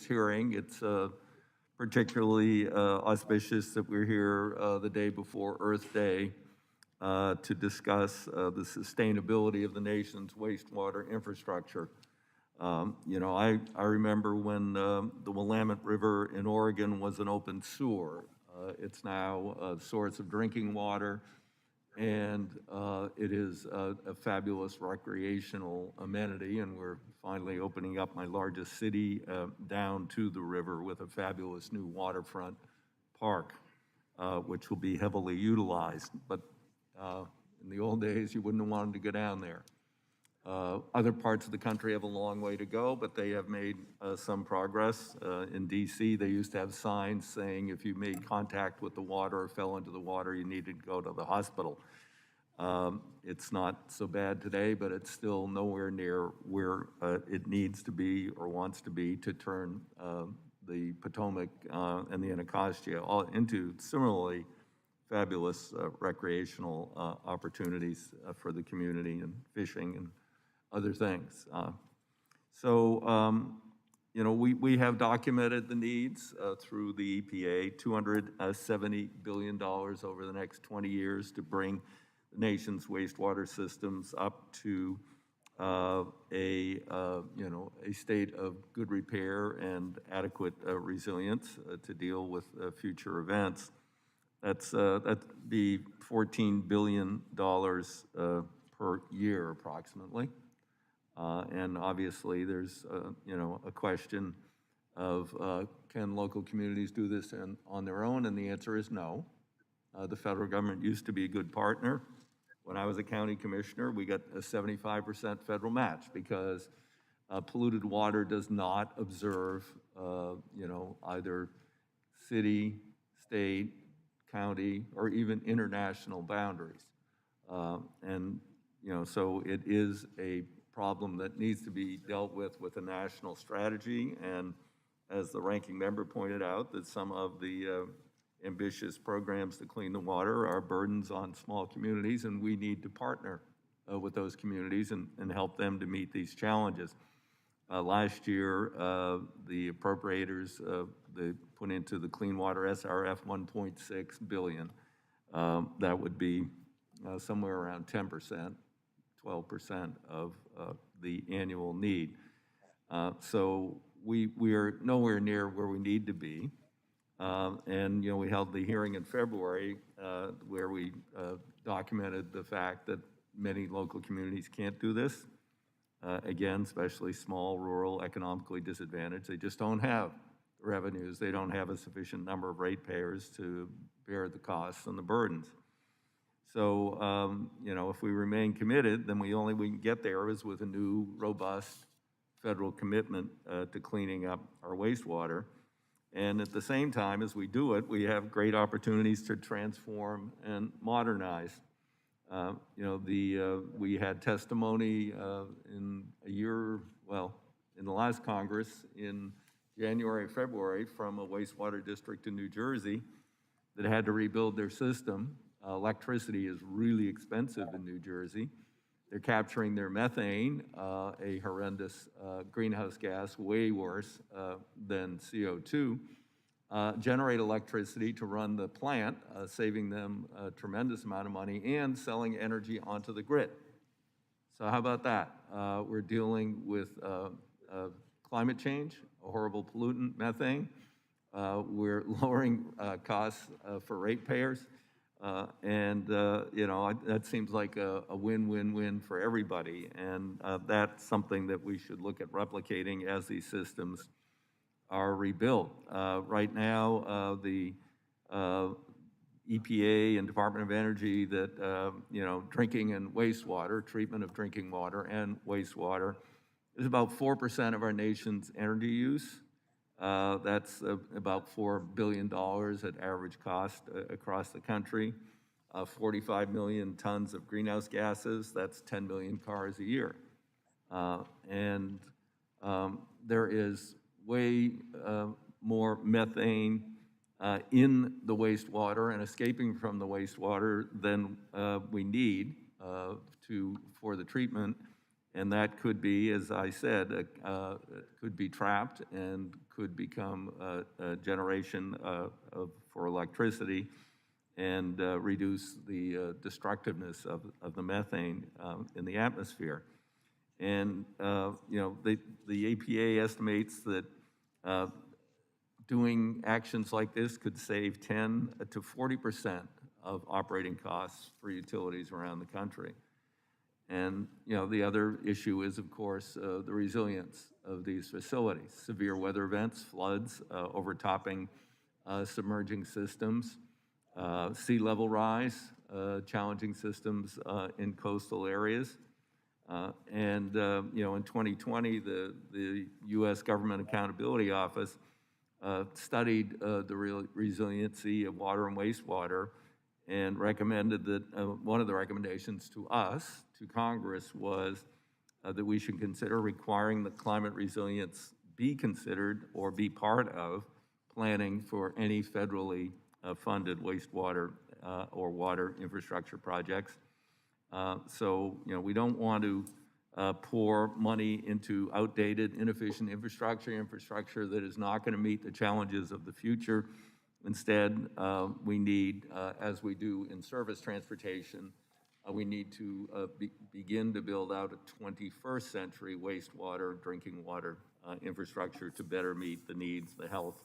hearing. It's particularly auspicious that we're here the day before Earth Day to discuss the sustainability of the nation's wastewater infrastructure. I remember when the Willamette River in Oregon was an open sewer. It's now a source of drinking water, and it is a fabulous recreational amenity, and we're finally opening up my largest city down to the river with a fabulous new waterfront park, which will be heavily utilized. But in the old days, you wouldn't have wanted to go down there. Other parts of the country have a long way to go, but they have made some progress. In DC, they used to have signs saying if you made contact with the water or fell into the water, you needed to go to the hospital. It's not so bad today, but it's still nowhere near where it needs to be or wants to be to turn the Potomac and the Anacostia all into similarly fabulous recreational opportunities for the community and fishing and other things. We have documented the needs through the EPA, $270 billion over the next 20 years to bring the nation's wastewater systems up to a state of good repair and adequate resilience to deal with future events. That's be $14 billion per year approximately. And obviously there's a question of can local communities do this on their own, and the answer is no. The federal government used to be a good partner. When I was a county commissioner, we got a 75% federal match because polluted water does not observe either city, state, county, or even international boundaries. So it is a problem that needs to be dealt with a national strategy. And as the ranking member pointed out, that some of the ambitious programs to clean the water are burdens on small communities, and we need to partner with those communities and help them to meet these challenges. Last year, the appropriators they put into the Clean Water SRF $1.6 billion. That would be somewhere around 10%, 12% of the annual need. So we are nowhere near where we need to be. We held the hearing in February where we documented the fact that many local communities can't do this. Again, especially small, rural, economically disadvantaged. They just don't have revenues. They don't have a sufficient number of ratepayers to bear the costs and the burdens. So, if we remain committed, then we can get there is with a new, robust federal commitment to cleaning up our wastewater. And at the same time, as we do it, we have great opportunities to transform and modernize. We had testimony in the last Congress in January, February from a wastewater district in New Jersey that had to rebuild their system. Electricity is really expensive in New Jersey. They're capturing their methane, a horrendous greenhouse gas, way worse than CO2, generate electricity to run the plant, saving them a tremendous amount of money and selling energy onto the grid. So how about that? We're dealing with climate change, a horrible pollutant, methane. We're lowering costs for ratepayers. That seems like a win-win-win for everybody. And that's something that we should look at replicating as these systems are rebuilt. Right now, the EPA and Department of Energy that, drinking and wastewater, treatment of drinking water and wastewater is about 4% of our nation's energy use. That's about $4 billion at average cost across the country. 45 million tons of greenhouse gases, that's 10 million cars a year. There is way more methane in the wastewater and escaping from the wastewater than we need for the treatment. And that could be, as I said, could be trapped and could become a generation for electricity and reduce the destructiveness of the methane in the atmosphere. And, the EPA estimates that doing actions like this could save 10 to 40% of operating costs for utilities around the country. And, the other issue is, of course, the resilience of these facilities. Severe weather events, floods, overtopping submerging systems, sea level rise, challenging systems in coastal areas. In 2020, the U.S. Government Accountability Office studied the resiliency of water and wastewater and recommended that one of the recommendations to us, to Congress, was that we should consider requiring that climate resilience be considered or be part of planning for any federally funded wastewater or water infrastructure projects. We don't want to pour money into outdated, inefficient infrastructure that is not going to meet the challenges of the future. Instead, we need, as we do in service transportation, we need to begin to build out a 21st century wastewater, drinking water infrastructure to better meet the needs, the health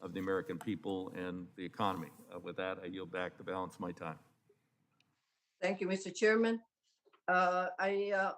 of the American people and the economy. With that, I yield back the balance of my time. Thank you, Mr. Chairman. I